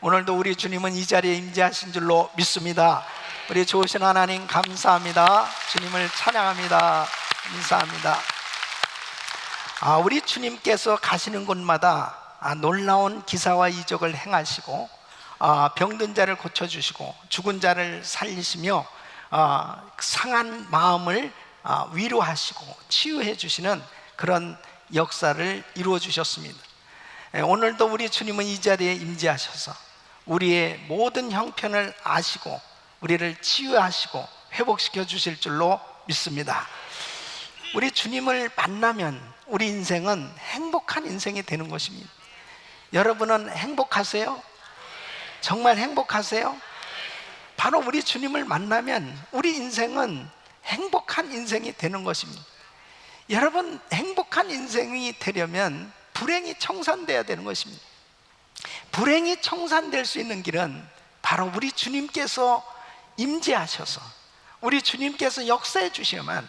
오늘도 우리 주님은 이 자리에 임재하신 줄로 믿습니다. 우리 좋으신 하나님 감사합니다. 주님을 찬양합니다. 인사합니다. 우리 주님께서 가시는 곳마다 놀라운 기사와 이적을 행하시고 병든 자를 고쳐주시고 죽은 자를 살리시며 상한 마음을 위로하시고 치유해 주시는 그런 역사를 이루어 주셨습니다. 오늘도 우리 주님은 이 자리에 임재하셔서 우리의 모든 형편을 아시고 우리를 치유하시고 회복시켜 주실 줄로 믿습니다. 우리 주님을 만나면 우리 인생은 행복한 인생이 되는 것입니다. 여러분은 행복하세요? 정말 행복하세요? 바로 우리 주님을 만나면 우리 인생은 행복한 인생이 되는 것입니다. 여러분, 행복한 인생이 되려면 불행이 청산돼야 되는 것입니다. 불행이 청산될 수 있는 길은 바로 우리 주님께서 임재하셔서 우리 주님께서 역사해 주셔야만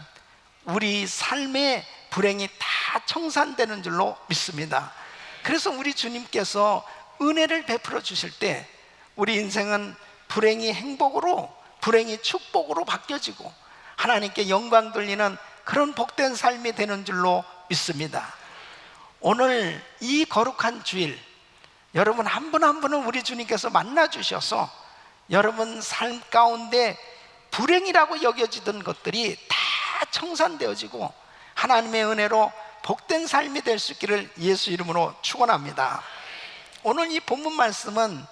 우리 삶의 불행이 다 청산되는 줄로 믿습니다. 그래서 우리 주님께서 은혜를 베풀어 주실 때 우리 인생은 불행이 행복으로, 불행이 축복으로 바뀌어지고 하나님께 영광 돌리는 그런 복된 삶이 되는 줄로 믿습니다. 오늘 이 거룩한 주일 여러분 한 분 한 분은 우리 주님께서 만나 주셔서 여러분 삶 가운데 불행이라고 여겨지던 것들이 다 청산되어지고 하나님의 은혜로 복된 삶이 될 수 있기를 예수 이름으로 축원합니다. 오늘 이 본문 말씀은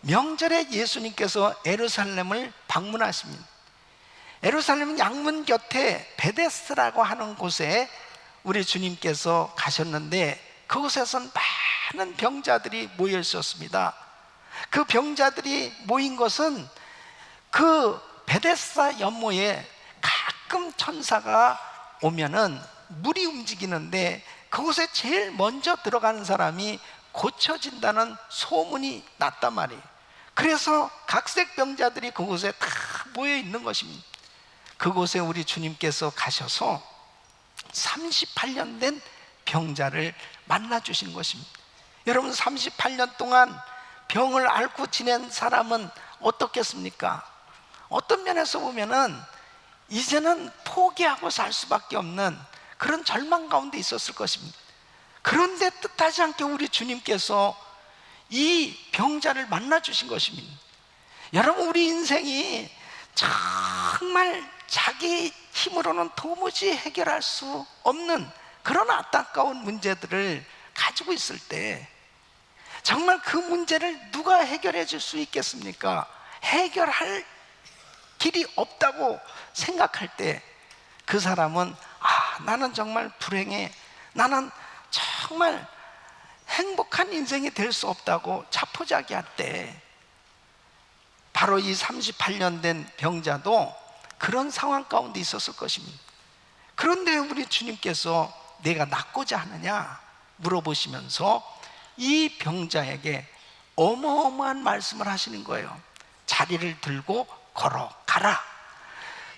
명절에 예수님께서 예루살렘을 방문하십니다. 예루살렘 양문 곁에 베데스라고 하는 곳에 우리 주님께서 가셨는데 그곳에선 많은 병자들이 모여 있었습니다. 그 병자들이 모인 것은 그 베데스다 연못에 가끔 천사가 오면은 물이 움직이는데 그곳에 제일 먼저 들어가는 사람이 고쳐진다는 소문이 났단 말이에요. 그래서 각색 병자들이 그곳에 다 모여 있는 것입니다. 그곳에 우리 주님께서 가셔서 38년 된 병자를 만나 주신 것입니다. 여러분, 38년 동안 병을 앓고 지낸 사람은 어떻겠습니까? 어떤 면에서 보면은 이제는 포기하고 살 수밖에 없는 그런 절망 가운데 있었을 것입니다. 그런데 뜻하지 않게 우리 주님께서 이 병자를 만나 주신 것입니다. 여러분, 우리 인생이 정말 자기 힘으로는 도무지 해결할 수 없는 그런 안타까운 문제들을 가지고 있을 때 정말 그 문제를 누가 해결해 줄 수 있겠습니까? 해결할 길이 없다고 생각할 때 그 사람은 나는 정말 불행해, 나는 정말 행복한 인생이 될 수 없다고 자포자기할 때 바로 이 38년 된 병자도 그런 상황 가운데 있었을 것입니다. 그런데 우리 주님께서 내가 낫고자 하느냐 물어보시면서 이 병자에게 어마어마한 말씀을 하시는 거예요. 자리를 들고 걸어가라.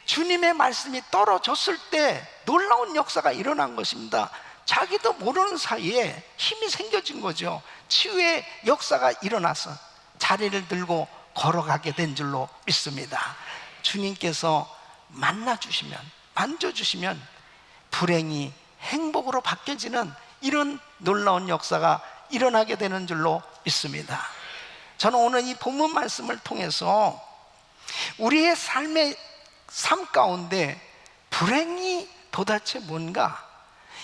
주님의 말씀이 떨어졌을 때 놀라운 역사가 일어난 것입니다. 자기도 모르는 사이에 힘이 생겨진 거죠. 치유의 역사가 일어나서 자리를 들고 걸어가게 된 줄로 믿습니다. 주님께서 만나주시면, 만져주시면 불행이 행복으로 바뀌어지는 이런 놀라운 역사가 일어나게 되는 줄로 믿습니다. 저는 오늘 이 본문 말씀을 통해서 우리의 삶의 삶 가운데 불행이 도대체 뭔가,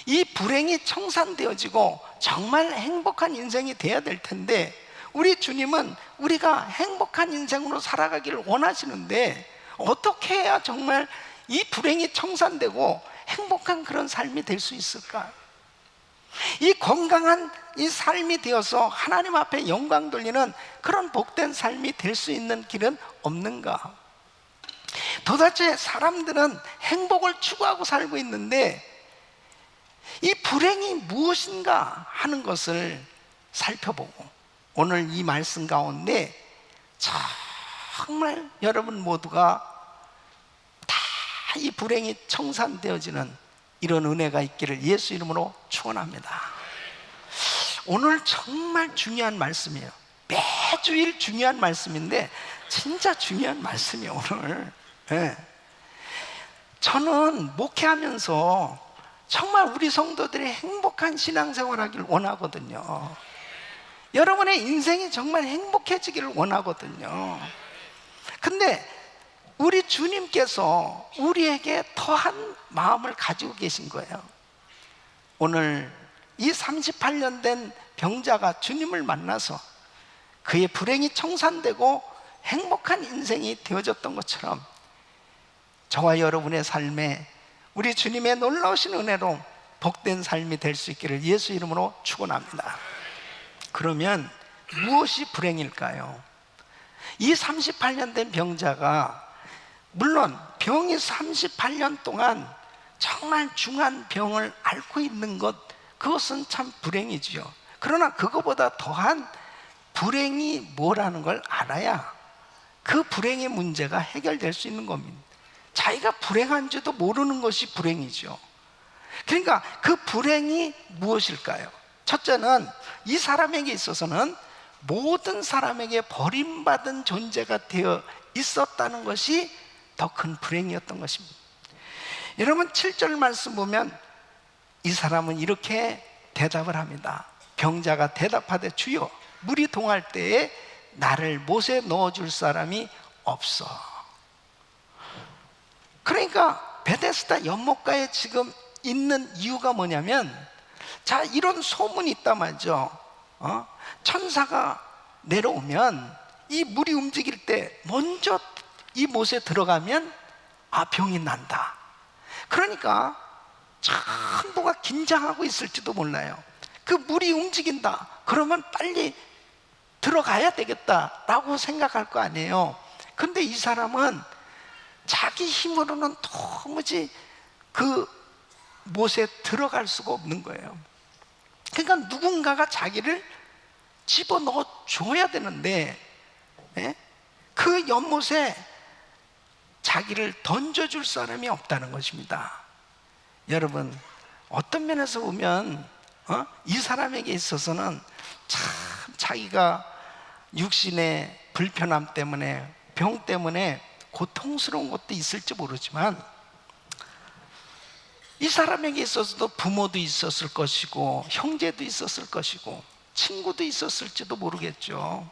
이 불행이 청산되어지고 정말 행복한 인생이 돼야 될 텐데 우리 주님은 우리가 행복한 인생으로 살아가기를 원하시는데 어떻게 해야 정말 이 불행이 청산되고 행복한 그런 삶이 될 수 있을까? 이 건강한 이 삶이 되어서 하나님 앞에 영광 돌리는 그런 복된 삶이 될 수 있는 길은 없는가? 도대체 사람들은 행복을 추구하고 살고 있는데 이 불행이 무엇인가 하는 것을 살펴보고 오늘 이 말씀 가운데 정말 여러분 모두가 다 이 불행이 청산되어지는 이런 은혜가 있기를 예수 이름으로 축원합니다. 오늘 정말 중요한 말씀이에요. 매주일 중요한 말씀인데 진짜 중요한 말씀이에요 오늘. 네. 저는 목회하면서 정말 우리 성도들이 행복한 신앙생활하기를 원하거든요. 여러분의 인생이 정말 행복해지기를 원하거든요. 근데 우리 주님께서 우리에게 더한 마음을 가지고 계신 거예요. 오늘 이 38년 된 병자가 주님을 만나서 그의 불행이 청산되고 행복한 인생이 되어졌던 것처럼 저와 여러분의 삶에 우리 주님의 놀라우신 은혜로 복된 삶이 될 수 있기를 예수 이름으로 축원합니다. 그러면 무엇이 불행일까요? 이 38년 된 병자가 물론 병이 38년 동안 정말 중한 병을 앓고 있는 것, 그것은 참 불행이지요. 그러나 그거보다 더한 불행이 뭐라는 걸 알아야 그 불행의 문제가 해결될 수 있는 겁니다. 자기가 불행한지도 모르는 것이 불행이죠. 그러니까 그 불행이 무엇일까요? 첫째는 이 사람에게 있어서는 모든 사람에게 버림받은 존재가 되어 있었다는 것이 더 큰 불행이었던 것입니다. 여러분 7절 말씀 보면 이 사람은 이렇게 대답을 합니다. 병자가 대답하되 주여 물이 동할 때에 나를 못에 넣어줄 사람이 없어. 그러니까 베데스다 연못가에 지금 있는 이유가 뭐냐면, 자, 이런 소문이 있단 말이죠. 천사가 내려오면 이 물이 움직일 때 먼저 이 못에 들어가면 병이 난다. 그러니까 전부가 긴장하고 있을지도 몰라요. 그 물이 움직인다 그러면 빨리 들어가야 되겠다라고 생각할 거 아니에요. 근데 이 사람은 자기 힘으로는 도무지 그 못에 들어갈 수가 없는 거예요. 그러니까 누군가가 자기를 집어넣어 줘야 되는데, 그 연못에 자기를 던져줄 사람이 없다는 것입니다. 여러분, 어떤 면에서 보면 이 사람에게 있어서는 참 자기가 육신의 불편함 때문에, 병 때문에 고통스러운 것도 있을지 모르지만, 이 사람에게 있어서도 부모도 있었을 것이고 형제도 있었을 것이고 친구도 있었을지도 모르겠죠.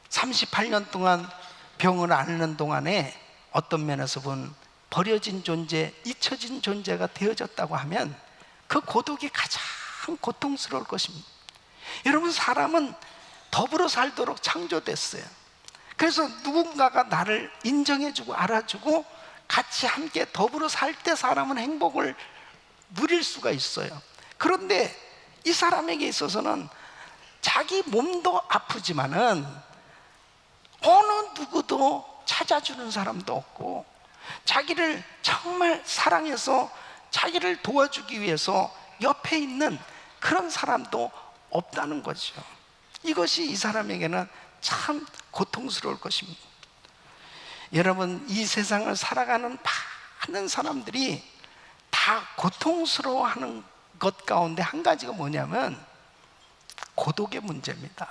38년 동안 병을 앓는 동안에 어떤 면에서 본 버려진 존재, 잊혀진 존재가 되어졌다고 하면 그 고독이 가장 고통스러울 것입니다. 여러분, 사람은 더불어 살도록 창조됐어요. 그래서 누군가가 나를 인정해주고 알아주고 같이 함께 더불어 살 때 사람은 행복을 누릴 수가 있어요. 그런데 이 사람에게 있어서는 자기 몸도 아프지만은 어느 누구도 찾아주는 사람도 없고, 자기를 정말 사랑해서 자기를 도와주기 위해서 옆에 있는 그런 사람도 없다는 거죠. 이것이 이 사람에게는 참 고통스러울 것입니다. 여러분, 이 세상을 살아가는 많은 사람들이 다 고통스러워하는 것 가운데 한 가지가 뭐냐면 고독의 문제입니다.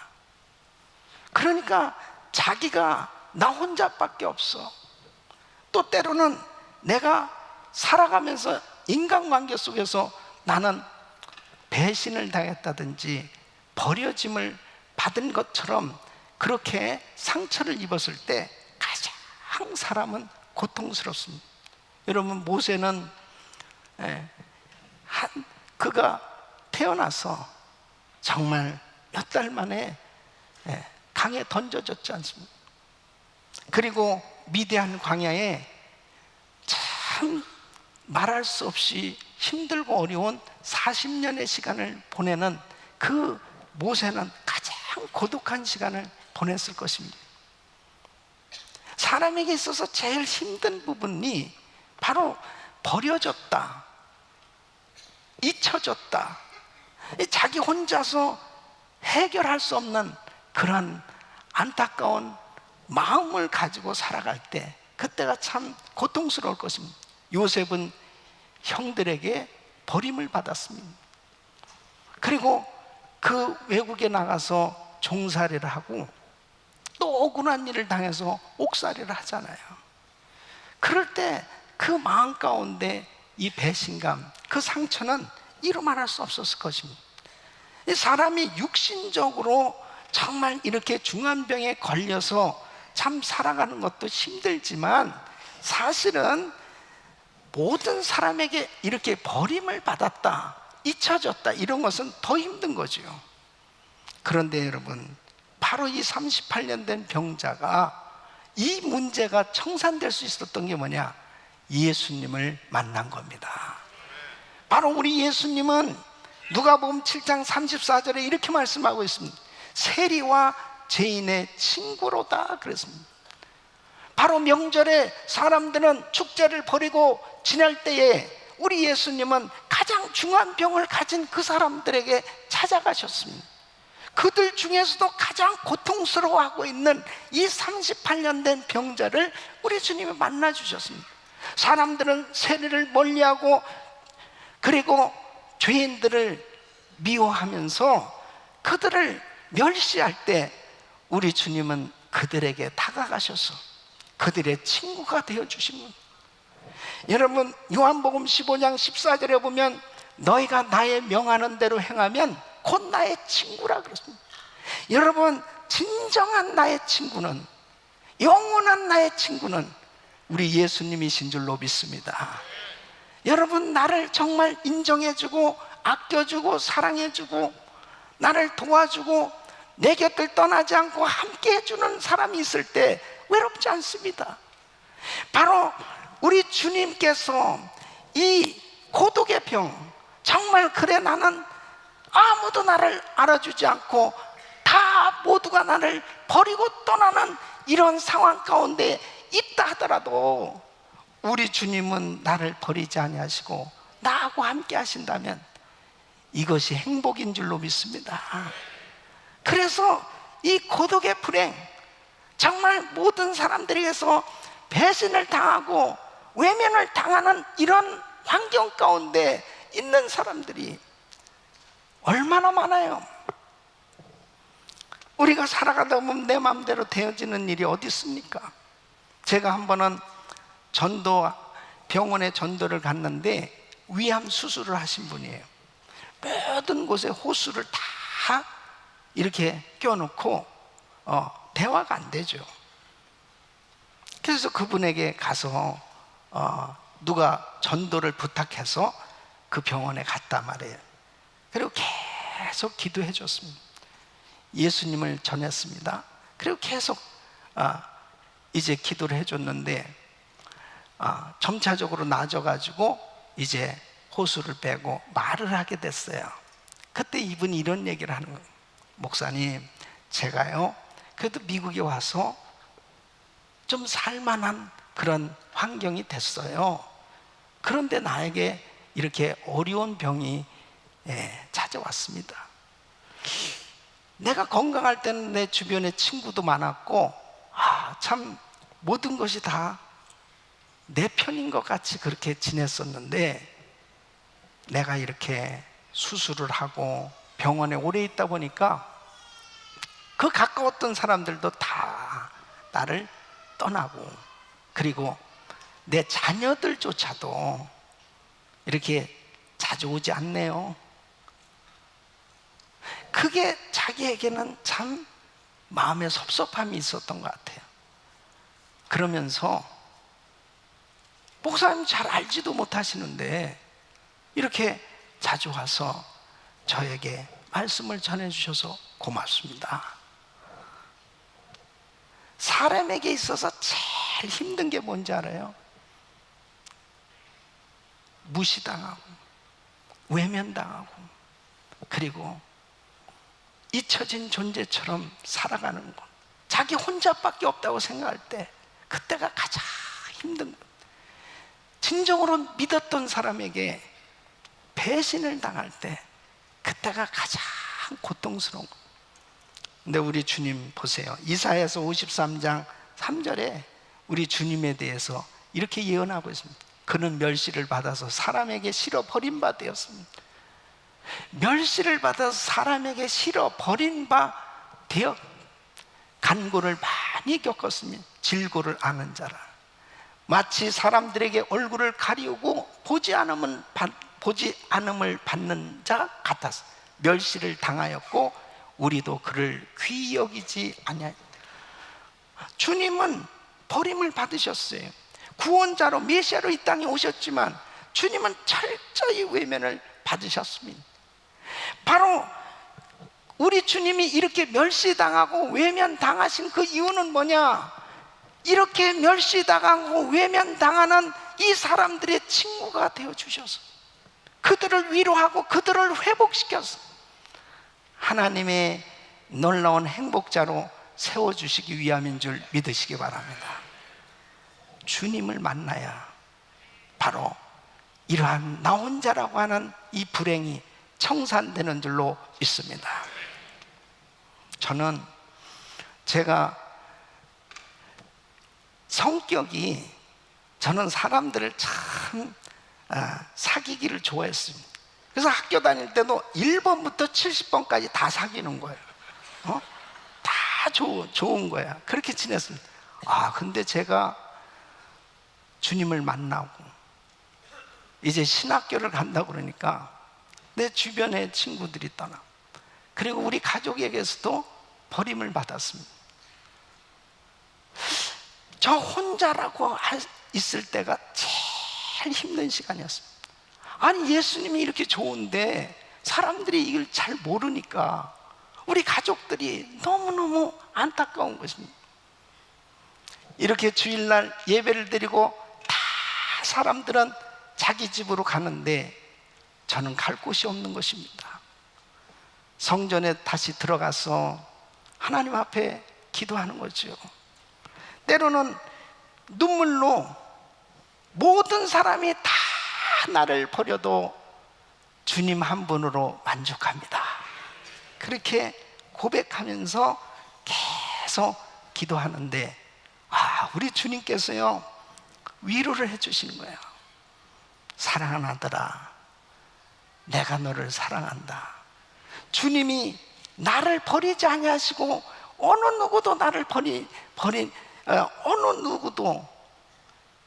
그러니까 자기가 나 혼자밖에 없어. 또 때로는 내가 살아가면서 인간관계 속에서 나는 배신을 당했다든지 버려짐을 받은 것처럼 그렇게 상처를 입었을 때 가장 사람은 고통스럽습니다. 여러분, 모세는 그가 태어나서 정말 몇 달 만에 강에 던져졌지 않습니까? 그리고 미디안 광야에 참 말할 수 없이 힘들고 어려운 40년의 시간을 보내는 그 모세는 가장 고독한 시간을 보냈을 것입니다. 사람에게 있어서 제일 힘든 부분이 바로 버려졌다, 잊혀졌다, 자기 혼자서 해결할 수 없는 그런 안타까운 마음을 가지고 살아갈 때, 그때가 참 고통스러울 것입니다. 요셉은 형들에게 버림을 받았습니다. 그리고 그 외국에 나가서 종살이를 하고 또 억울한 일을 당해서 옥살이를 하잖아요. 그럴 때 그 마음 가운데 이 배신감, 그 상처는 이루 말할 수 없었을 것입니다. 사람이 육신적으로 정말 이렇게 중환병에 걸려서 참 살아가는 것도 힘들지만, 사실은 모든 사람에게 이렇게 버림을 받았다, 잊혀졌다, 이런 것은 더 힘든 거죠. 그런데 여러분, 바로 이 38년 된 병자가 이 문제가 청산될 수 있었던 게 뭐냐? 예수님을 만난 겁니다. 바로 우리 예수님은 누가복음 7장 34절에 이렇게 말씀하고 있습니다. 세리와 죄인의 친구로다 그랬습니다. 바로 명절에 사람들은 축제를 벌이고 지낼 때에 우리 예수님은 가장 중한 병을 가진 그 사람들에게 찾아가셨습니다. 그들 중에서도 가장 고통스러워하고 있는 이 38년 된 병자를 우리 주님이 만나 주셨습니다. 사람들은 세리를 멀리하고 그리고 죄인들을 미워하면서 그들을 멸시할 때 우리 주님은 그들에게 다가가셔서 그들의 친구가 되어주십니다. 여러분, 요한복음 15장 14절에 보면 너희가 나의 명하는 대로 행하면 곧 나의 친구라 그랬습니다. 여러분, 진정한 나의 친구는, 영원한 나의 친구는 우리 예수님이신 줄로 믿습니다. 여러분, 나를 정말 인정해주고 아껴주고 사랑해주고 나를 도와주고 내 곁을 떠나지 않고 함께 해주는 사람이 있을 때 외롭지 않습니다. 바로 우리 주님께서 이 고독의 병, 정말 그래 나는 아무도 나를 알아주지 않고 다 모두가 나를 버리고 떠나는 이런 상황 가운데 있다 하더라도 우리 주님은 나를 버리지 아니하시고 나하고 함께 하신다면 이것이 행복인 줄로 믿습니다. 그래서 이 고독의 불행, 정말 모든 사람들에게서 배신을 당하고 외면을 당하는 이런 환경 가운데 있는 사람들이 얼마나 많아요. 우리가 살아가다 보면 내 마음대로 되어지는 일이 어디 있습니까? 제가 한 번은 병원에 전도를 갔는데 위암 수술을 하신 분이에요. 모든 곳에 호수를 다 이렇게 껴놓고 대화가 안 되죠. 그래서 그분에게 가서 누가 전도를 부탁해서 그 병원에 갔단 말이에요. 그리고 계속 기도해 줬습니다. 예수님을 전했습니다. 그리고 계속 이제 기도를 해줬는데 점차적으로 나아져가지고 이제 호수를 빼고 말을 하게 됐어요. 그때 이분이 이런 얘기를 하는 거예요. 목사님, 제가요 그래도 미국에 와서 좀 살만한 그런 환경이 됐어요. 그런데 나에게 이렇게 어려운 병이 찾아왔습니다. 내가 건강할 때는 내 주변에 친구도 많았고 참 모든 것이 다 내 편인 것 같이 그렇게 지냈었는데 내가 이렇게 수술을 하고 병원에 오래 있다 보니까 그 가까웠던 사람들도 다 나를 떠나고, 그리고 내 자녀들조차도 이렇게 자주 오지 않네요. 그게 자기에게는 참 마음에 섭섭함이 있었던 것 같아요. 그러면서 목사님 잘 알지도 못하시는데 이렇게 자주 와서 저에게 말씀을 전해주셔서 고맙습니다. 사람에게 있어서 제일 힘든 게 뭔지 알아요? 무시당하고 외면당하고 그리고 잊혀진 존재처럼 살아가는 것, 자기 혼자밖에 없다고 생각할 때 그때가 가장 힘든 것. 진정으로 믿었던 사람에게 배신을 당할 때 그때가 가장 고통스러운 것. 근데 우리 주님 보세요. 이사야서 53장 3절에 우리 주님에 대해서 이렇게 예언하고 있습니다. 그는 멸시를 받아서 사람에게 실어 버린 바 되었습니다. 멸시를 받아서 사람에게 실어 버린 바 되어 간고를 많이 겪었으면 질고를 아는 자라. 마치 사람들에게 얼굴을 가리우고 보지 않음을 받는 자 같았어. 멸시를 당하였고 우리도 그를 귀히 여기지 아니하였다. 주님은 버림을 받으셨어요. 구원자로 메시아로 이 땅에 오셨지만 주님은 철저히 외면을 받으셨습니다. 바로 우리 주님이 이렇게 멸시당하고 외면당하신 그 이유는 뭐냐? 이렇게 멸시당하고 외면당하는 이 사람들의 친구가 되어주셔서 그들을 위로하고 그들을 회복시켜서 하나님의 놀라운 행복자로 세워주시기 위함인 줄 믿으시기 바랍니다. 주님을 만나야 바로 이러한 나 혼자라고 하는 이 불행이 청산되는 줄로 믿습니다. 제가 성격이, 저는 사람들을 참 사귀기를 좋아했습니다. 그래서 학교 다닐 때도 1번부터 70번까지 다 사귀는 거예요. 다 좋은 거야. 그렇게 지냈습니다. 근데 제가 주님을 만나고 이제 신학교를 간다고 그러니까 내 주변의 친구들이 떠나, 그리고 우리 가족에게서도 버림을 받았습니다. 저 혼자라고 있을 때가 제일 힘든 시간이었습니다. 아니, 예수님이 이렇게 좋은데 사람들이 이걸 잘 모르니까 우리 가족들이 너무너무 안타까운 것입니다. 이렇게 주일날 예배를 드리고 다 사람들은 자기 집으로 가는데 저는 갈 곳이 없는 것입니다. 성전에 다시 들어가서 하나님 앞에 기도하는 거죠. 때로는 눈물로 모든 사람이 다 나를 버려도 주님 한 분으로 만족합니다. 그렇게 고백하면서 계속 기도하는데 우리 주님께서요 위로를 해주시는 거예요. 사랑하는 아들아, 내가 너를 사랑한다. 주님이 나를 버리지 아니하시고 어느 누구도 나를 어느 누구도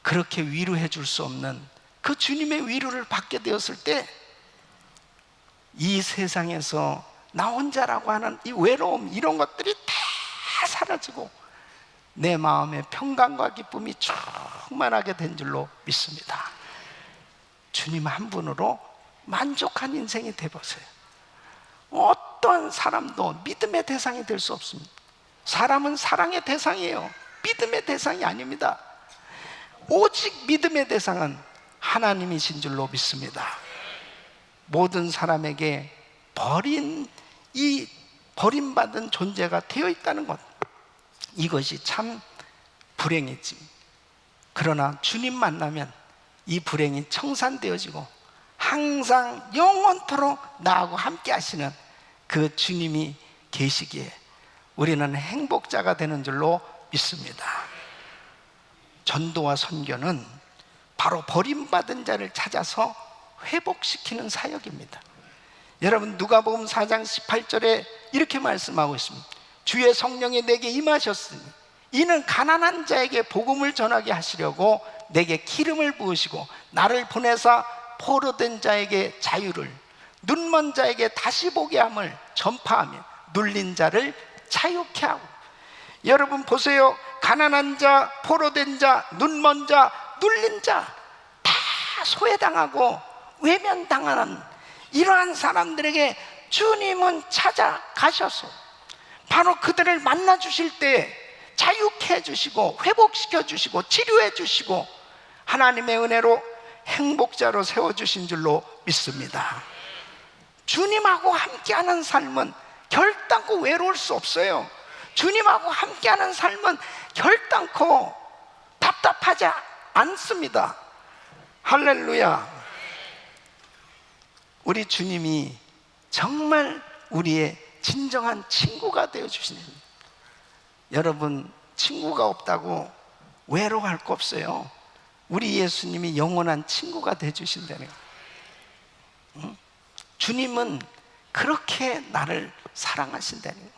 그렇게 위로해 줄 수 없는 그 주님의 위로를 받게 되었을 때 이 세상에서 나 혼자라고 하는 이 외로움, 이런 것들이 다 사라지고 내 마음에 평강과 기쁨이 충만하게 된 줄로 믿습니다. 주님 한 분으로 만족한 인생이 되어보세요. 어떤 사람도 믿음의 대상이 될 수 없습니다. 사람은 사랑의 대상이에요. 믿음의 대상이 아닙니다. 오직 믿음의 대상은 하나님이신 줄로 믿습니다. 모든 사람에게 버림받은 존재가 되어 있다는 것, 이것이 참 불행이지. 그러나 주님 만나면 이 불행이 청산되어지고 항상 영원토록 나하고 함께 하시는 그 주님이 계시기에 우리는 행복자가 되는 줄로 믿습니다. 전도와 선교는 바로 버림받은 자를 찾아서 회복시키는 사역입니다. 여러분, 누가복음 4장 18절에 이렇게 말씀하고 있습니다. 주의 성령이 내게 임하셨으니 이는 가난한 자에게 복음을 전하게 하시려고 내게 기름을 부으시고 나를 보내사 포로된 자에게 자유를, 눈먼 자에게 다시 보게 함을 전파하며 눌린 자를 자유케 하고. 여러분 보세요. 가난한 자, 포로된 자, 눈먼 자, 눌린 자, 다 소외당하고 외면당하는 이러한 사람들에게 주님은 찾아가셔서 바로 그들을 만나 주실 때 자유케 해주시고 회복시켜 주시고 치료해 주시고 하나님의 은혜로 행복자로 세워주신 줄로 믿습니다. 주님하고 함께하는 삶은 결단코 외로울 수 없어요. 주님하고 함께하는 삶은 결단코 답답하지 않습니다. 할렐루야. 우리 주님이 정말 우리의 진정한 친구가 되어주시는, 여러분 친구가 없다고 외로워할 거 없어요. 우리 예수님이 영원한 친구가 되어주신다는 거예요. 주님은 그렇게 나를 사랑하신다는 거예요.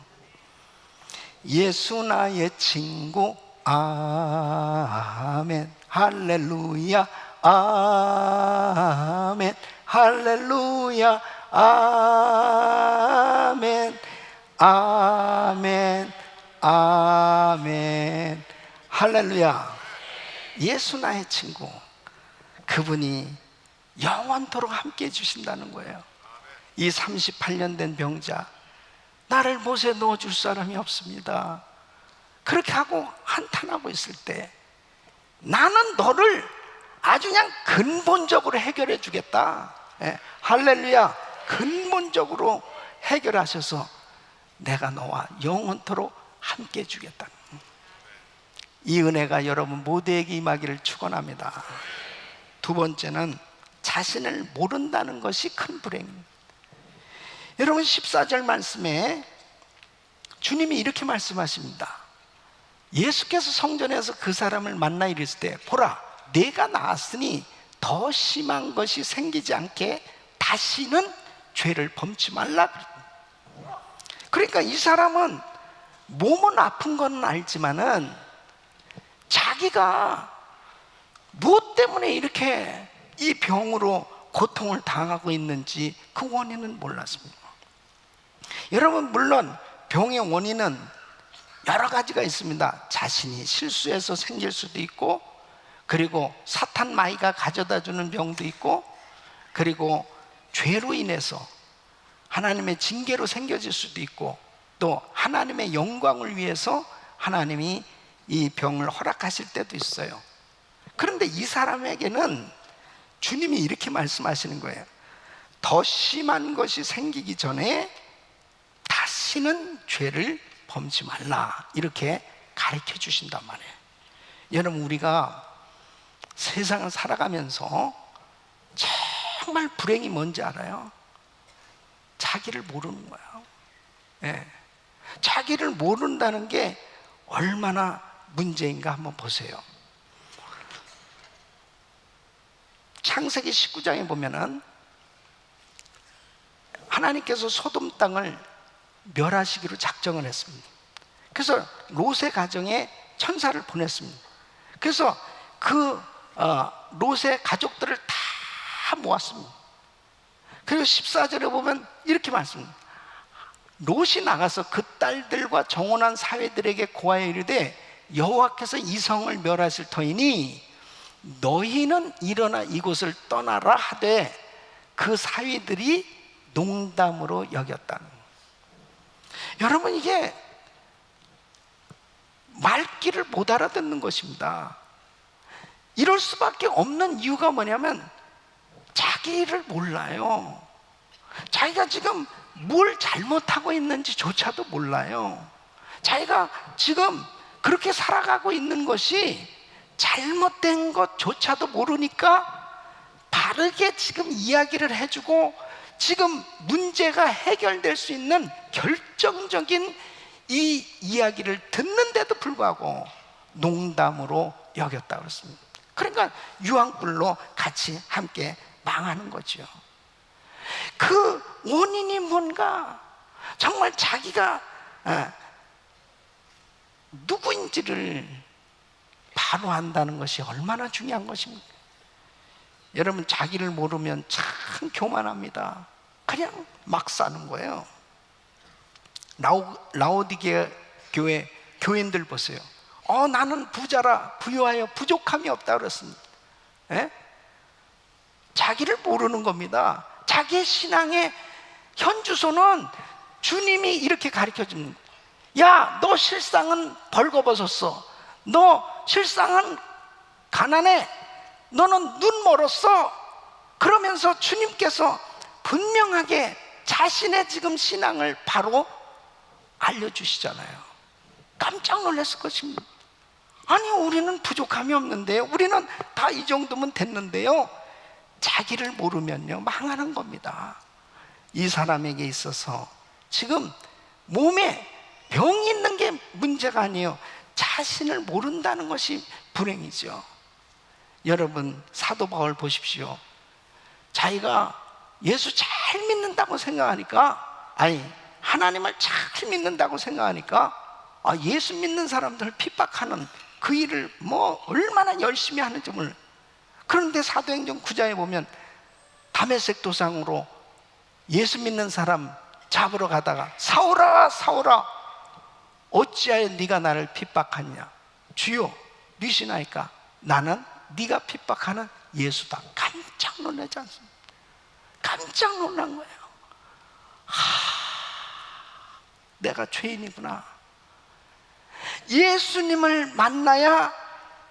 예수 나의 친구. 아멘. 할렐루야. 아멘. 할렐루야. 아멘. 아멘. 아멘. 할렐루야. 예수 나의 친구, 그분이 영원토록 함께 해주신다는 거예요. 이 38년 된 병자, 나를 못에 넣어줄 사람이 없습니다. 그렇게 하고 한탄하고 있을 때, 나는 너를 아주 그냥 근본적으로 해결해 주겠다. 할렐루야. 근본적으로 해결하셔서 내가 너와 영원토록 함께 해주겠다. 이 은혜가 여러분 모두에게 임하기를 축원합니다. 두 번째는 자신을 모른다는 것이 큰 불행입니다. 여러분 14절 말씀에 주님이 이렇게 말씀하십니다. 예수께서 성전에서 그 사람을 만나 이르실 때, 보라, 내가 나았으니 더 심한 것이 생기지 않게 다시는 죄를 범치 말라. 그러니까 이 사람은 몸은 아픈 건 알지만은 자기가 무엇 때문에 이렇게 이 병으로 고통을 당하고 있는지 그 원인은 몰랐습니다. 여러분, 물론 병의 원인은 여러 가지가 있습니다. 자신이 실수해서 생길 수도 있고, 그리고 사탄 마귀가 가져다 주는 병도 있고, 그리고 죄로 인해서 하나님의 징계로 생겨질 수도 있고, 또 하나님의 영광을 위해서 하나님이 이 병을 허락하실 때도 있어요. 그런데 이 사람에게는 주님이 이렇게 말씀하시는 거예요. 더 심한 것이 생기기 전에 다시는 죄를 범치 말라, 이렇게 가르쳐 주신단 말이에요. 여러분, 우리가 세상을 살아가면서 정말 불행이 뭔지 알아요? 자기를 모르는 거예요. 자기를 모른다는 게 얼마나 문제인가 한번 보세요. 창세기 19장에 보면은 하나님께서 소돔 땅을 멸하시기로 작정을 했습니다. 그래서 롯의 가정에 천사를 보냈습니다. 그래서 그 롯의 가족들을 다 모았습니다. 그리고 14절에 보면 이렇게 말씀합니다. 롯이 나가서 그 딸들과 정혼한 사회들에게 고하여 이르되, 여호와께서 이 성을 멸하실 터이니 너희는 일어나 이곳을 떠나라 하되, 그 사위들이 농담으로 여겼다는 거예요. 여러분, 이게 말귀를 못 알아듣는 것입니다. 이럴 수밖에 없는 이유가 뭐냐면 자기를 몰라요. 자기가 지금 뭘 잘못하고 있는지조차도 몰라요. 자기가 지금 그렇게 살아가고 있는 것이 잘못된 것조차도 모르니까 바르게 지금 이야기를 해주고, 지금 문제가 해결될 수 있는 결정적인 이 이야기를 듣는데도 불구하고 농담으로 여겼다고 그랬습니다. 그러니까 유황불로 같이 함께 망하는 거죠. 그 원인이 뭔가, 정말 자기가 누구인지를 바로 안다는 것이 얼마나 중요한 것입니까? 여러분, 자기를 모르면 참 교만합니다. 그냥 막 사는 거예요. 라오디게아 교회 교인들 보세요. 나는 부자라 부유하여 부족함이 없다 그랬습니다. 자기를 모르는 겁니다. 자기의 신앙의 현주소는 주님이 이렇게 가르쳐 줍니다. 야, 너 실상은 벌거벗었어. 너 실상은 가난해. 너는 눈 멀었어. 그러면서 주님께서 분명하게 자신의 지금 신앙을 바로 알려주시잖아요. 깜짝 놀랐을 것입니다. 아니, 우리는 부족함이 없는데요, 우리는 다 이 정도면 됐는데요. 자기를 모르면요 망하는 겁니다. 이 사람에게 있어서 지금 몸에 병이 있는 게 문제가 아니에요. 자신을 모른다는 것이 불행이죠. 여러분, 사도 바울 보십시오. 자기가 예수 잘 믿는다고 생각하니까, 아니, 하나님을 잘 믿는다고 생각하니까 예수 믿는 사람들 핍박하는 그 일을 얼마나 열심히 하는지 몰라요. 그런데 사도행전 9장에 보면 다메섹 도상으로 예수 믿는 사람 잡으러 가다가 사울아 사울아 어찌하여 네가 나를 핍박하냐. 주여 니시나이까 나는 네가 핍박하는 예수다. 깜짝 놀라지 않습니까? 깜짝 놀란 거예요. 내가 죄인이구나. 예수님을 만나야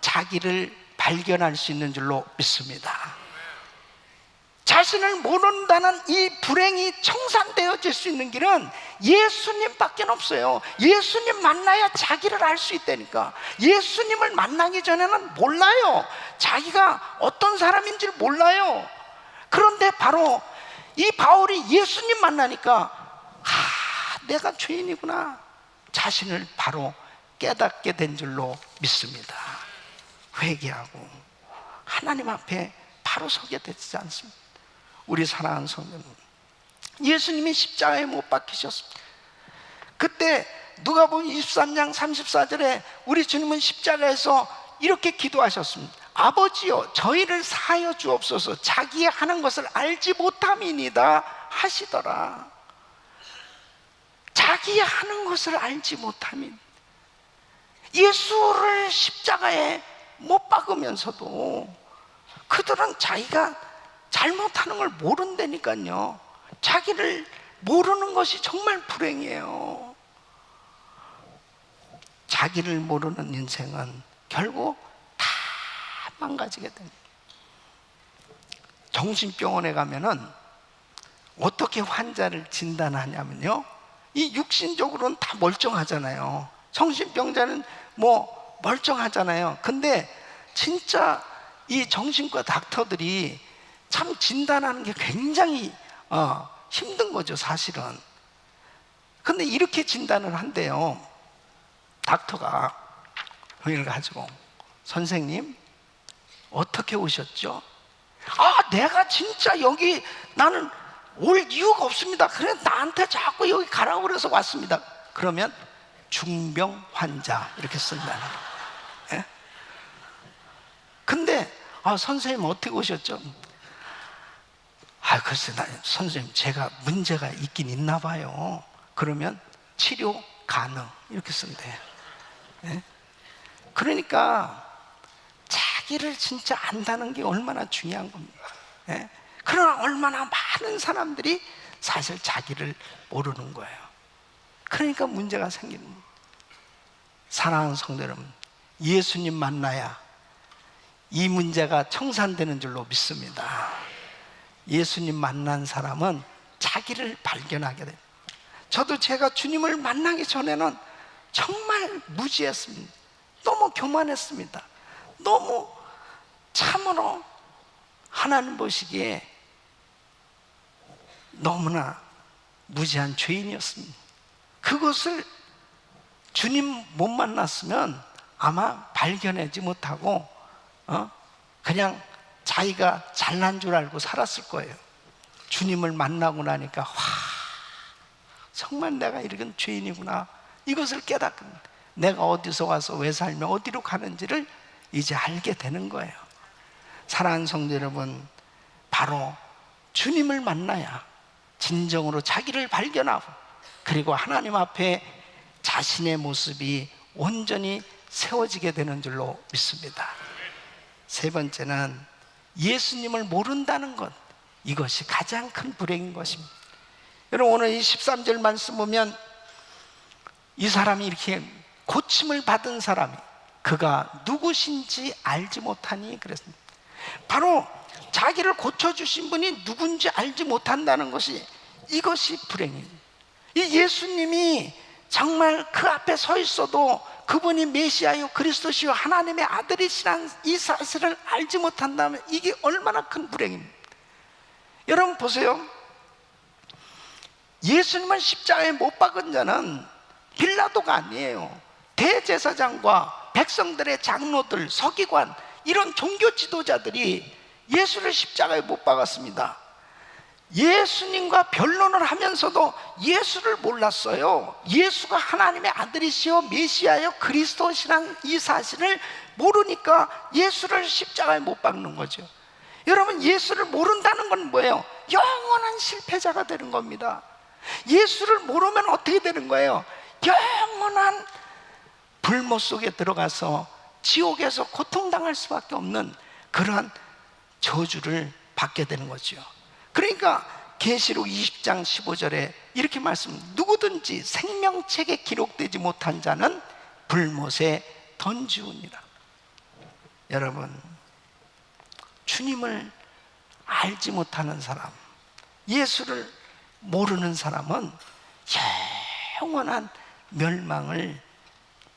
자기를 발견할 수 있는 줄로 믿습니다. 자신을 모른다는 이 불행이 청산되어질 수 있는 길은 예수님밖에 없어요. 예수님 만나야 자기를 알 수 있다니까. 예수님을 만나기 전에는 몰라요. 자기가 어떤 사람인지를 몰라요. 그런데 바로 이 바울이 예수님 만나니까 내가 죄인이구나. 자신을 바로 깨닫게 된 줄로 믿습니다. 회개하고 하나님 앞에 바로 서게 되지 않습니다. 우리 사랑하는 성도님, 예수님이 십자가에 못 박히셨습니다. 그때 누가복음 23장 34절에 우리 주님은 십자가에서 이렇게 기도하셨습니다. 아버지여 저희를 사하여 주옵소서. 자기의 하는 것을 알지 못함이니이다 하시더라. 자기의 하는 것을 알지 못함이. 예수를 십자가에 못 박으면서도 그들은 자기가 잘못하는 걸 모른다니까요. 자기를 모르는 것이 정말 불행이에요. 자기를 모르는 인생은 결국 다 망가지게 됩니다. 정신병원에 가면은 어떻게 환자를 진단하냐면요, 이 육신적으로는 다 멀쩡하잖아요. 정신병자는 멀쩡하잖아요. 근데 진짜 이 정신과 닥터들이 참 진단하는 게 굉장히 힘든 거죠, 사실은. 근데 이렇게 진단을 한대요. 닥터가 병인을 가지고, 선생님 어떻게 오셨죠? 내가 진짜 여기 나는 올 이유가 없습니다. 그래 나한테 자꾸 여기 가라고 그래서 왔습니다. 그러면 중병 환자 이렇게 쓴다는 거예요. 근데 선생님 어떻게 오셨죠? 글쎄 선생님 제가 문제가 있긴 있나 봐요. 그러면 치료 가능 이렇게 쓴대요. 그러니까 자기를 진짜 안다는 게 얼마나 중요한 겁니다. 그러나 얼마나 많은 사람들이 사실 자기를 모르는 거예요. 그러니까 문제가 생기는 거예요. 사랑하는 성도 여러분, 예수님 만나야 이 문제가 청산되는 줄로 믿습니다. 예수님 만난 사람은 자기를 발견하게 됩니다. 저도 제가 주님을 만나기 전에는 정말 무지했습니다. 너무 교만했습니다. 너무 참으로 하나님 보시기에 너무나 무지한 죄인이었습니다. 그것을 주님 못 만났으면 아마 발견하지 못하고 그냥 자기가 잘난 줄 알고 살았을 거예요. 주님을 만나고 나니까 정말 내가 이런 죄인이구나, 이것을 깨닫고 내가 어디서 와서 왜 살며 어디로 가는지를 이제 알게 되는 거예요. 사랑하는 성도 여러분, 바로 주님을 만나야 진정으로 자기를 발견하고 그리고 하나님 앞에 자신의 모습이 온전히 세워지게 되는 줄로 믿습니다. 세 번째는 예수님을 모른다는 것, 이것이 가장 큰 불행인 것입니다. 여러분, 오늘 이 13절 말씀 보면 이 사람이 이렇게 고침을 받은 사람이 그가 누구신지 알지 못하니 그랬습니다. 바로 자기를 고쳐주신 분이 누군지 알지 못한다는 것이, 이것이 불행입니다. 이 예수님이 정말 그 앞에 서 있어도 그분이 메시아요 그리스도시요 하나님의 아들이시라는 이 사실을 알지 못한다면 이게 얼마나 큰 불행입니다. 여러분 보세요. 예수님을 십자가에 못 박은 자는 빌라도가 아니에요. 대제사장과 백성들의 장로들, 서기관, 이런 종교 지도자들이 예수를 십자가에 못 박았습니다. 예수님과 변론을 하면서도 예수를 몰랐어요. 예수가 하나님의 아들이시요 메시아요 그리스도시란 이 사실을 모르니까 예수를 십자가에 못 박는 거죠. 여러분, 예수를 모른다는 건 뭐예요? 영원한 실패자가 되는 겁니다. 예수를 모르면 어떻게 되는 거예요? 영원한 불못 속에 들어가서 지옥에서 고통당할 수밖에 없는 그러한 저주를 받게 되는 거죠. 그러니까 계시록 20장 15절에 이렇게 누구든지 생명책에 기록되지 못한 자는 불못에 던지우니라. 여러분, 주님을 알지 못하는 사람, 예수를 모르는 사람은 영원한 멸망을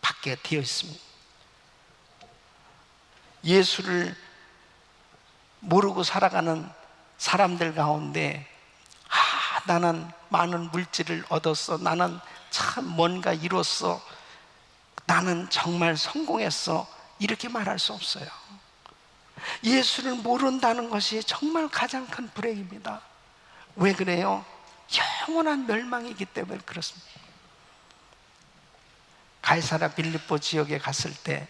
받게 되어 있습니다. 예수를 모르고 살아가는 사람들 가운데 나는 많은 물질을 얻었어, 나는 참 뭔가 이뤘어, 나는 정말 성공했어, 이렇게 말할 수 없어요. 예수를 모른다는 것이 정말 가장 큰 불행입니다. 왜 그래요? 영원한 멸망이기 때문에 그렇습니다. 가이사랴 빌립보 지역에 갔을 때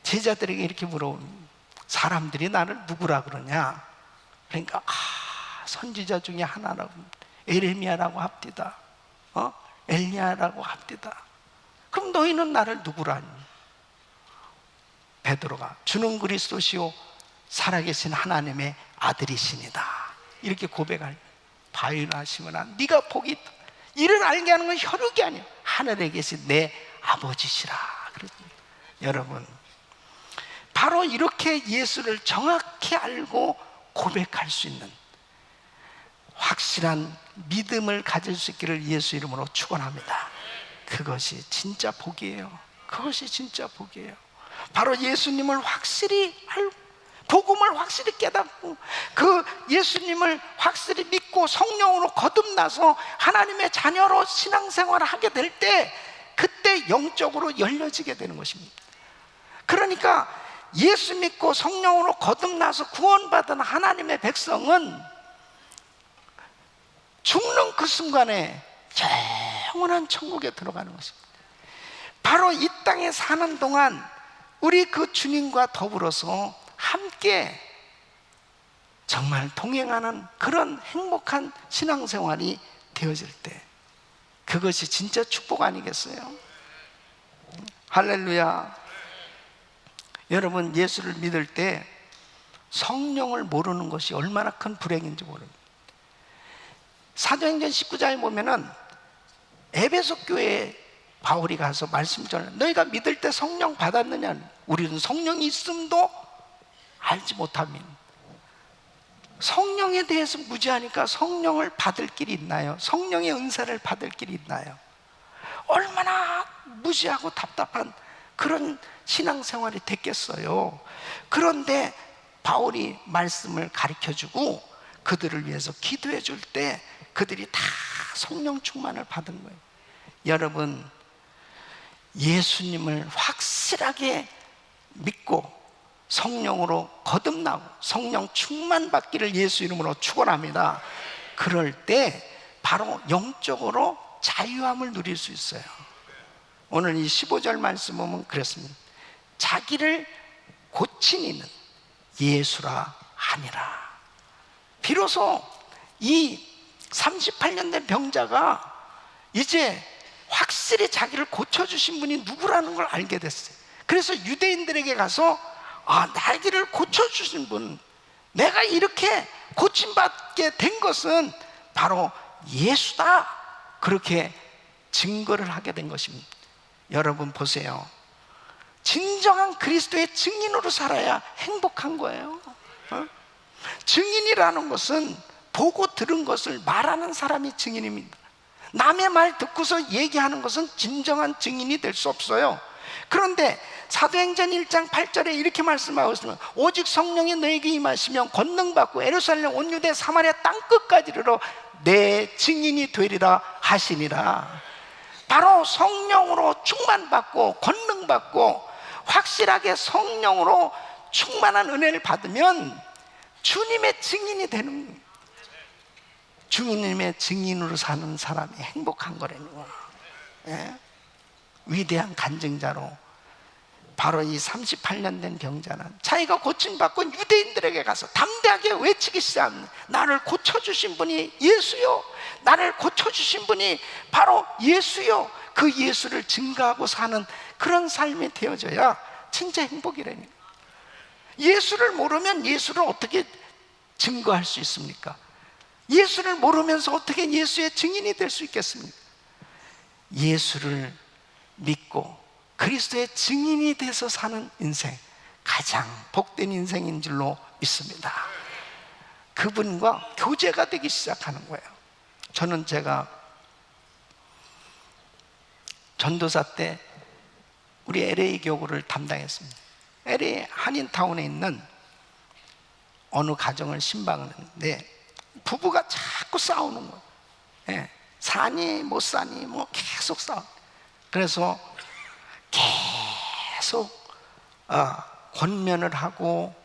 제자들에게 이렇게 물어봅니다. 사람들이 나를 누구라 그러냐? 그러니까 선지자 중에 하나라고, 에레미야라고 합디다, 엘리야라고 합디다. 그럼 너희는 나를 누구라니? 베드로가 주는 그리스도시요 살아계신 하나님의 아들이시니다, 이렇게 고백할. 바위나 시므나 네가 복이 있다. 이를 알게 하는 건 혈육이 아니야, 하늘에 계신 내 아버지시라 그랬습니다. 여러분, 바로 이렇게 예수를 정확히 알고 고백할 수 있는 확실한 믿음을 가질 수 있기를 예수 이름으로 축원합니다. 그것이 진짜 복이에요. 그것이 진짜 복이에요. 바로 예수님을 확실히 알고, 복음을 확실히 깨닫고, 그 예수님을 확실히 믿고 성령으로 거듭나서 하나님의 자녀로 신앙생활을 하게 될 때, 그때 영적으로 열려지게 되는 것입니다. 그러니까 예수 믿고 성령으로 거듭나서 구원받은 하나님의 백성은 죽는 그 순간에 영원한 천국에 들어가는 것입니다. 바로 이 땅에 사는 동안 우리 그 주님과 더불어서 함께 정말 동행하는 그런 행복한 신앙생활이 되어질 때, 그것이 진짜 축복 아니겠어요? 할렐루야. 여러분, 예수를 믿을 때 성령을 모르는 것이 얼마나 큰 불행인지 모릅니다. 사도행전 19장에 보면은 에베소 교회에 바울이 가서 말씀 전해, 너희가 믿을 때 성령 받았느냐? 우리는 성령이 있음도 알지 못함인. 성령에 대해서 무지하니까 성령을 받을 길이 있나요? 성령의 은사를 받을 길이 있나요? 얼마나 무지하고 답답한 그런 신앙생활이 됐겠어요. 그런데 바울이 말씀을 가르쳐주고 그들을 위해서 기도해 줄 때 그들이 다 성령 충만을 받은 거예요. 여러분, 예수님을 확실하게 믿고 성령으로 거듭나고 성령 충만 받기를 예수 이름으로 축원합니다. 그럴 때 바로 영적으로 자유함을 누릴 수 있어요. 오늘 이 15절 말씀 보면 그렇습니다. 자기를 고친 이는 예수라 하니라. 비로소 이 38년 된 병자가 이제 확실히 자기를 고쳐주신 분이 누구라는 걸 알게 됐어요. 그래서 유대인들에게 가서 나를 고쳐주신 분, 내가 이렇게 고침받게 된 것은 바로 예수다, 그렇게 증거를 하게 된 것입니다. 여러분 보세요. 진정한 그리스도의 증인으로 살아야 행복한 거예요. 증인이라는 것은 보고 들은 것을 말하는 사람이 증인입니다. 남의 말 듣고서 얘기하는 것은 진정한 증인이 될 수 없어요. 그런데 사도행전 1장 8절에 이렇게 말씀하고 있습니다. 오직 성령이 너에게 임하시면 권능받고 예루살렘 온 유대 사마리아 땅끝까지 이르러 내 증인이 되리라 하시니라. 바로 성령으로 충만받고 권능받고 확실하게 성령으로 충만한 은혜를 받으면 주님의 증인이 되는 거예요. 주님의 증인으로 사는 사람이 행복한 거라는 거야. 예? 위대한 간증자로 바로 이 38년 된 병자는 자기가 고침받고 유대인들에게 가서 담대하게 외치기 시작합니다. 나를 고쳐주신 분이 예수요, 나를 고쳐주신 분이 바로 예수요. 그 예수를 증거하고 사는 그런 삶이 되어져야 진짜 행복이라는 거예요. 예수를 모르면 예수를 어떻게 증거할 수 있습니까? 예수를 모르면서 어떻게 예수의 증인이 될 수 있겠습니까? 예수를 믿고 그리스도의 증인이 돼서 사는 인생, 가장 복된 인생인 줄로 믿습니다. 그분과 교제가 되기 시작하는 거예요. 저는 제가 전도사 때 우리 LA 교구를 담당했습니다. LA 한인타운에 있는 어느 가정을 신방을 했는데 부부가 자꾸 싸우는 거예요. 예, 사니 못 사니 뭐 계속 싸워. 그래서 계속 권면을 하고,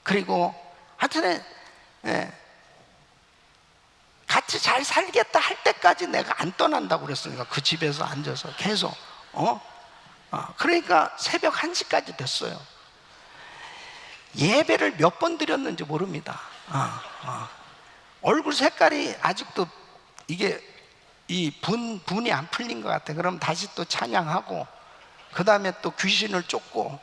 그리고 하여튼 같이 잘 살겠다 할 때까지 내가 안 떠난다고 그랬으니까 그 집에서 앉아서 계속 그러니까 새벽 1시까지 됐어요. 예배를 몇 번 드렸는지 모릅니다. 얼굴 색깔이 아직도 이게 분이 안 풀린 것 같아. 그럼 다시 또 찬양하고, 그 다음에 또 귀신을 쫓고,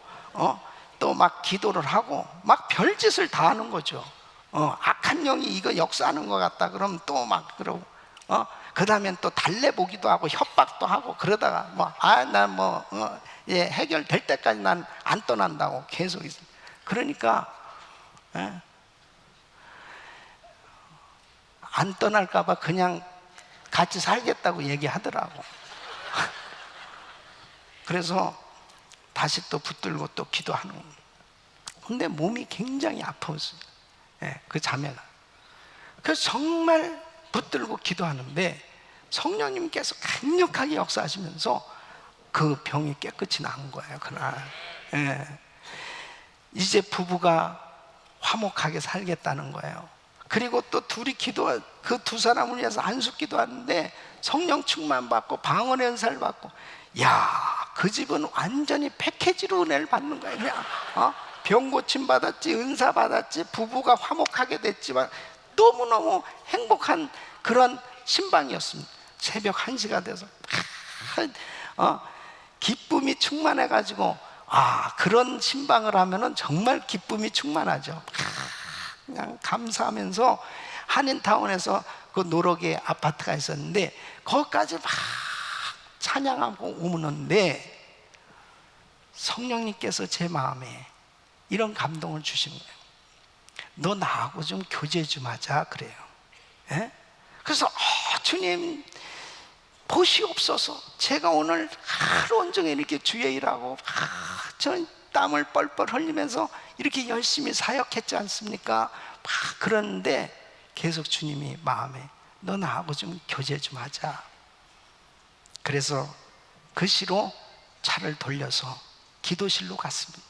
또 막 기도를 하고, 막 별짓을 다 하는 거죠. 악한 영이 이거 역사하는 것 같다. 그럼 또 막 그러고, 그 다음엔 또 달래보기도 하고, 협박도 하고, 그러다가 해결될 때까지 난 안 떠난다고 계속 있어요. 그러니까, 안 떠날까봐 그냥 같이 살겠다고 얘기하더라고. 그래서 다시 또 붙들고 또 기도하는 거예요. 근데 몸이 굉장히 아팠어요. 그 자매가. 그래서 정말 붙들고 기도하는데 성령님께서 강력하게 역사하시면서 그 병이 깨끗이 난 거예요, 그날. 이제 부부가 화목하게 살겠다는 거예요. 그리고 또 둘이 그 두 사람을 위해서 안수 기도하는데 성령 충만 받고 방언 연사를 받고, 그 집은 완전히 패키지로 은혜를 받는 거예요. 그냥 병 고침 받았지, 은사 받았지, 부부가 화목하게 됐지만 너무너무 행복한 그런 신방이었습니다. 새벽 1시가 돼서 기쁨이 충만해가지고, 그런 신방을 하면은 정말 기쁨이 충만하죠. 그냥 감사하면서 한인타운에서 그 노록의 아파트가 있었는데 거기까지 막 찬양하고 오는데 성령님께서 제 마음에 이런 감동을 주신 거예요. 너 나하고 좀 교제 좀 하자 그래요. 그래서 주님 보시옵소서. 제가 오늘 하루 온종일 이렇게 주의 일하고 저 땀을 뻘뻘 흘리면서 이렇게 열심히 사역했지 않습니까? 막 그러는데 계속 주님이 마음에 너 나하고 좀 교제 좀 하자. 그래서 그 시로 차를 돌려서 기도실로 갔습니다.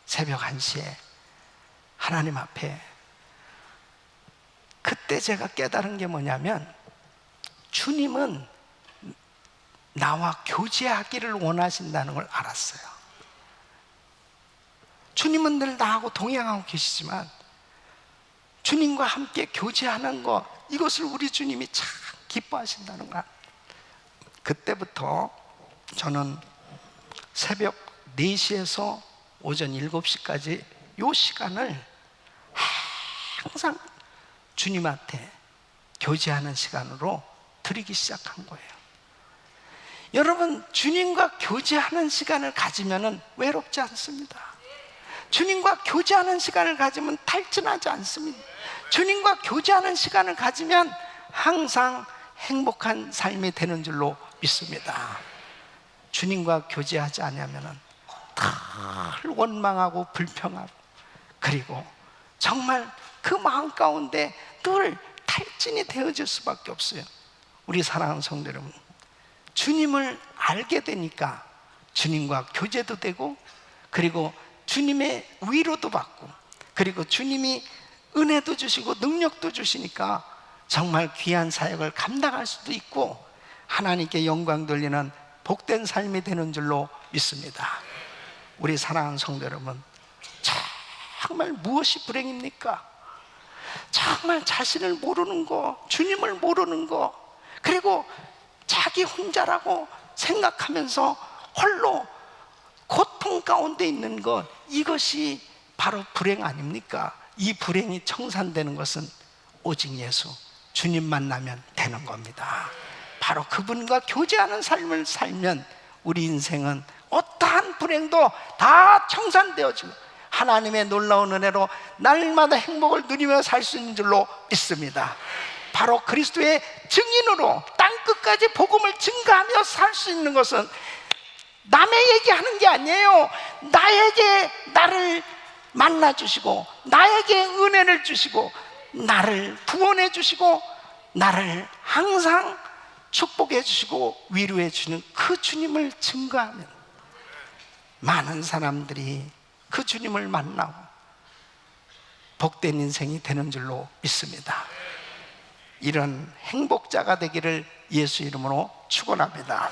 새벽 1시에 하나님 앞에. 그때 제가 깨달은 게 뭐냐면 주님은 나와 교제하기를 원하신다는 걸 알았어요. 주님은 늘 나하고 동행하고 계시지만 주님과 함께 교제하는 것, 이것을 우리 주님이 참 기뻐하신다는 것. 그때부터 저는 새벽 4시에서 오전 7시까지 이 시간을 항상 주님한테 교제하는 시간으로 드리기 시작한 거예요. 여러분, 주님과 교제하는 시간을 가지면 외롭지 않습니다. 주님과 교제하는 시간을 가지면 탈진하지 않습니다. 주님과 교제하는 시간을 가지면 항상 행복한 삶이 되는 줄로 믿습니다. 주님과 교제하지 않으면 늘 원망하고 불평하고, 그리고 정말 그 마음 가운데 늘 탈진이 되어질 수밖에 없어요. 우리 사랑하는 성도 여러분, 주님을 알게 되니까 주님과 교제도 되고, 그리고 주님의 위로도 받고, 그리고 주님이 은혜도 주시고 능력도 주시니까 정말 귀한 사역을 감당할 수도 있고 하나님께 영광 돌리는 복된 삶이 되는 줄로 믿습니다. 우리 사랑하는 성도 여러분, 정말 무엇이 불행입니까? 정말 자신을 모르는 거, 주님을 모르는 거, 그리고 자기 혼자라고 생각하면서 홀로 고통 가운데 있는 것, 이것이 바로 불행 아닙니까? 이 불행이 청산되는 것은 오직 예수, 주님 만나면 되는 겁니다. 바로 그분과 교제하는 삶을 살면 우리 인생은 어떠한 불행도 다 청산되어지고 하나님의 놀라운 은혜로 날마다 행복을 누리며 살 수 있는 줄로 믿습니다. 바로 그리스도의 증인으로 땅끝까지 복음을 증거하며 살 수 있는 것은 남의 얘기하는 게 아니에요. 나에게 나를 만나주시고 나에게 은혜를 주시고 나를 구원해 주시고 나를 항상 축복해 주시고 위로해 주시는 그 주님을 증거하면 많은 사람들이 그 주님을 만나고 복된 인생이 되는 줄로 믿습니다. 이런 행복자가 되기를 예수 이름으로 축원합니다.